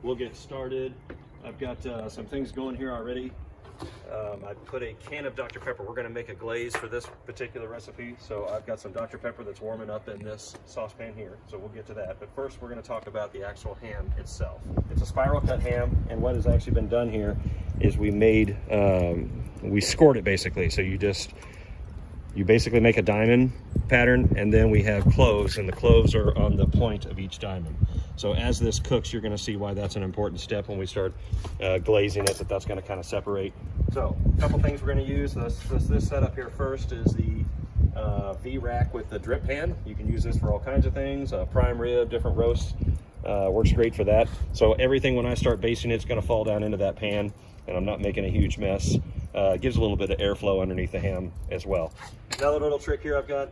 we'll get started. I've got some things going here already. I put a can of Dr. Pepper. We're going to make a glaze for this particular recipe. So I've got some Dr. Pepper that's warming up in this saucepan here. So we'll get to that. But first we're going to talk about the actual ham itself. It's a spiral cut ham, and what has actually been done here is we scored it basically. So you basically make a diamond pattern, and then we have cloves, and the cloves are on the point of each diamond. So as this cooks, you're going to see why that's an important step when we start glazing it, that's going to kind of separate. So a couple things we're going to use. This setup here first is the V-rack with the drip pan. You can use this for all kinds of things, prime rib, different roasts. Works great for that. So everything, when I start basting it, it's going to fall down into that pan, and I'm not making a huge mess. It gives a little bit of airflow underneath the ham as well. Another little trick here I've got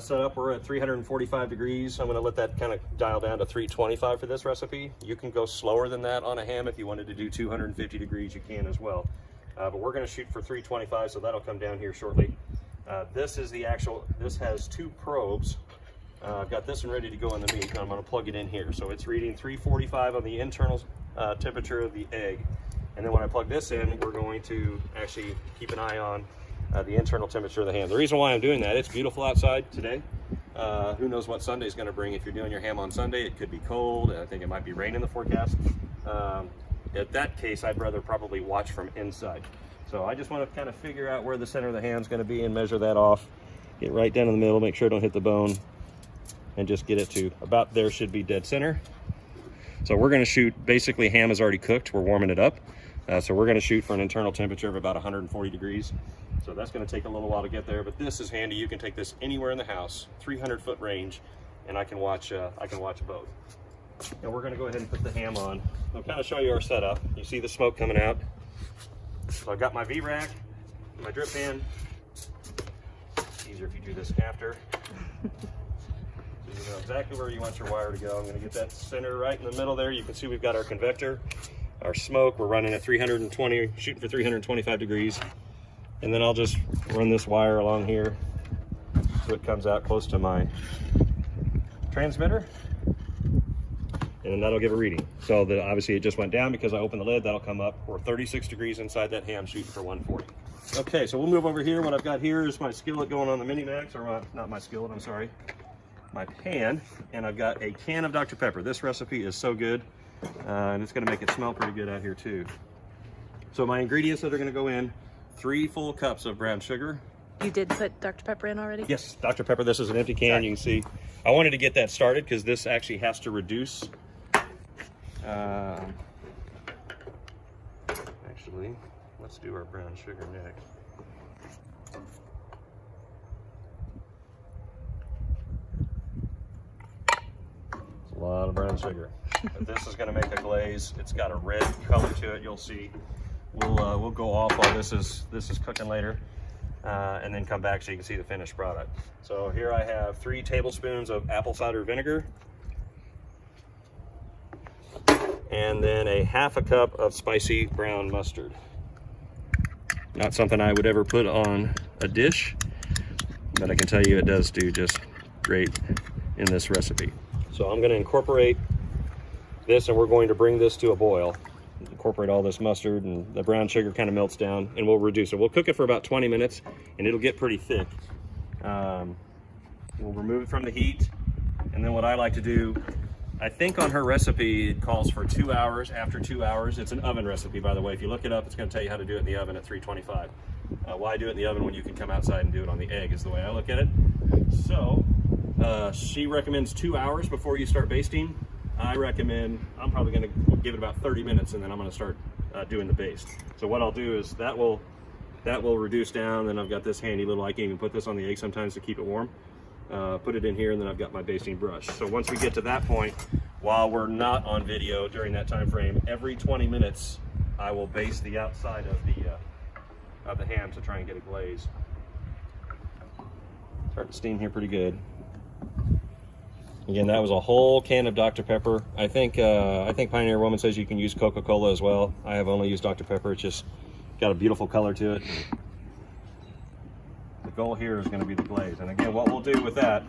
set up, we're at 345 degrees. I'm going to let that kind of dial down to 325 for this recipe. You can go slower than that on a ham. If you wanted to do 250 degrees, you can as well. But we're going to shoot for 325, so that'll come down here shortly. This has two probes. I've got this one ready to go in the meat, and I'm going to plug it in here. So it's reading 345 on the internal temperature of the egg. And then when I plug this in, we're going to actually keep an eye on the internal temperature of the ham. The reason why I'm doing that, it's beautiful outside today. Who knows what Sunday's going to bring. If you're doing your ham on Sunday, it could be cold. I think it might be rain in the forecast. At that case, I'd rather probably watch from inside. So I just want to kind of figure out where the center of the ham is going to be and measure that off. Get right down in the middle, make sure it don't hit the bone, and just get it to about there, should be dead center. So we're going to shoot, basically ham is already cooked. We're warming it up. So we're going to shoot for an internal temperature of about 140 degrees. So that's going to take a little while to get there, but this is handy. You can take this anywhere in the house, 300-foot range, and I can watch both. And we're going to go ahead and put the ham on. I'll kind of show you our setup. You see the smoke coming out. So I've got my V-rack, my drip pan. It's easier if you do this after. So you know exactly where you want your wire to go. I'm going to get that center right in the middle there. You can see we've got our convector, our smoke. We're running at 320, shooting for 325 degrees. And then I'll just run this wire along here so it comes out close to my transmitter. And then that'll give a reading. So that obviously it just went down because I opened the lid. That'll come up. We're 36 degrees inside that ham, shooting for 140. Okay, so we'll move over here. What I've got here is my skillet going on the Mini-Max, or not my skillet, I'm sorry. My pan, and I've got a can of Dr. Pepper. This recipe is so good, and it's gonna make it smell pretty good out here too. So my ingredients that are gonna go in: 3 full cups of brown sugar. You did put Dr. Pepper in already? Yes, Dr. Pepper. This is an empty can. You can see I wanted to get that started because this actually has to reduce. Actually, let's do our brown sugar next. It's a lot of brown sugar. But this is going to make a glaze. It's got a red color to it. You'll see. We'll go off while this is cooking later, and then come back so you can see the finished product. So here I have 3 tablespoons of apple cider vinegar, and then a half a cup of spicy brown mustard. Not something I would ever put on a dish, but I can tell you it does do just great in this recipe. So I'm going to incorporate this, and we're going to bring this to a boil. Incorporate all this mustard, and the brown sugar kind of melts down, and we'll reduce it. We'll cook it for about 20 minutes, and it'll get pretty thick. We'll remove it from the heat, and then what I like to do, I think on her recipe it calls for 2 hours. After 2 hours, it's an oven recipe, by the way. If you look it up, it's going to tell you how to do it in the oven at 325. Why do it in the oven when you can come outside and do it on the egg, is the way I look at it. So she recommends 2 hours before you start basting. I recommend, I'm probably going to give it about 30 minutes, and then I'm going to start doing the baste. So what I'll do is that will reduce down. Then I've got this handy little, I can even put this on the egg sometimes to keep it warm. Put it in here, and then I've got my basting brush. So once we get to that point, while we're not on video during that time frame, every 20 minutes I will baste the outside of the ham to try and get a glaze. Start to steam here pretty good. Again, that was a whole can of Dr. Pepper. I think Pioneer Woman says you can use Coca-Cola as well. I have only used Dr. Pepper. It's just got a beautiful color to it. The goal here is going to be the glaze. And again, what we'll do with that,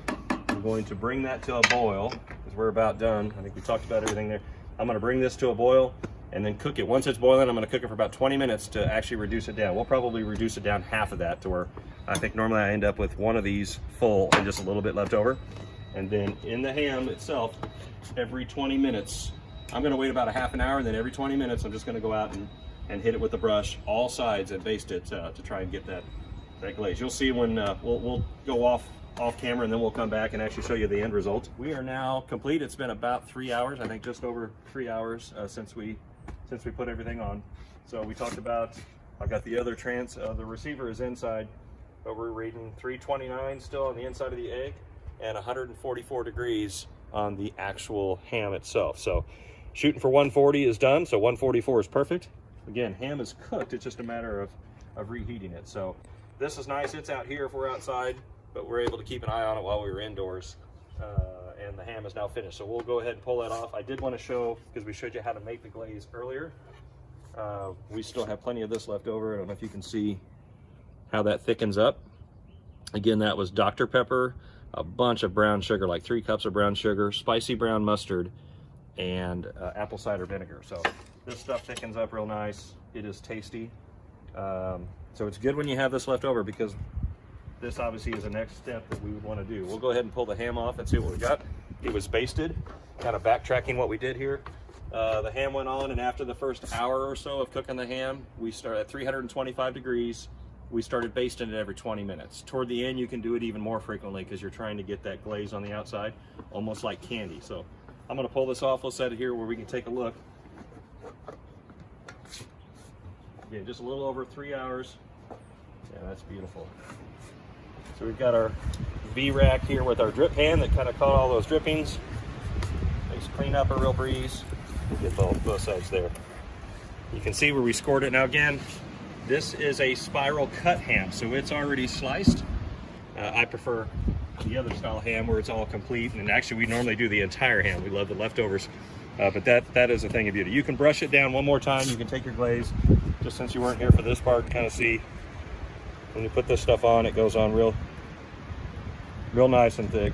I'm going to bring that to a boil, because we're about done. I think we talked about everything there. I'm gonna bring this to a boil and then cook it. Once it's boiling, I'm gonna cook it for about 20 minutes to actually reduce it down. We'll probably reduce it down half of that to where I think normally I end up with one of these full and just a little bit left over. And then in the ham itself, every 20 minutes, I'm gonna wait about a half an hour, and then every 20 minutes, I'm just gonna go out and hit it with the brush, all sides, and baste it to try and get that glaze. You'll see when we'll go off camera, and then we'll come back and actually show you the end result. We are now complete. It's been about 3 hours, I think just over 3 hours since we put everything on. So we talked about, I've got the other the receiver is inside, but we're reading 329 still on the inside of the egg and 144 degrees on the actual ham itself. So shooting for 140 is done, so 144 is perfect. Again, ham is cooked, it's just a matter of reheating it. So this is nice, it's out here if we're outside, but we're able to keep an eye on it while we were indoors. And the ham is now finished. So we'll go ahead and pull that off. I did want to show, because we showed you how to make the glaze earlier. We still have plenty of this left over. I don't know if you can see how that thickens up. Again, that was Dr. Pepper, a bunch of brown sugar, like 3 cups of brown sugar, spicy brown mustard, and apple cider vinegar. So this stuff thickens up real nice. It is tasty. So it's good when you have this left over, because this obviously is the next step that we would want to do. We'll go ahead and pull the ham off and see what we got. It was basted, kind of backtracking what we did here. The ham went on, and after the first hour or so of cooking the ham, we started at 325 degrees. We started basting it every 20 minutes. Toward the end, you can do it even more frequently because you're trying to get that glaze on the outside, almost like candy. So I'm gonna pull this off. Let's set it here where we can take a look. Again, just a little over 3 hours. Yeah, that's beautiful. So we've got our V-rack here with our drip pan that kind of caught all those drippings. Nice clean up, a real breeze. We'll get both sides there. You can see where we scored it. Now again, this is a spiral cut ham, so it's already sliced. I prefer the other style ham where it's all complete, and actually we normally do the entire ham. We love the leftovers, but that is a thing of beauty. You can brush it down one more time. You can take your glaze, just since you weren't here for this part, kind of see when you put this stuff on, it goes on real nice and thick.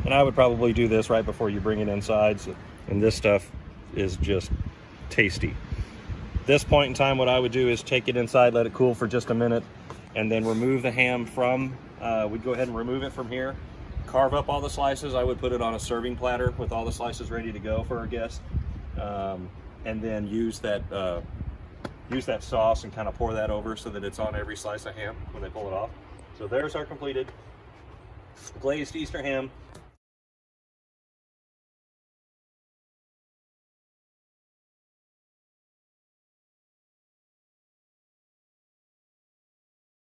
And I would probably do this right before you bring it inside. And this stuff is just tasty. This point in time, what I would do is take it inside, let it cool for just a minute, and then remove the ham from, we'd go ahead and remove it from here, carve up all the slices. I would put it on a serving platter with all the slices ready to go for our guests. And then use that sauce and kind of pour that over so that it's on every slice of ham when they pull it off. So there's our completed glazed Easter ham.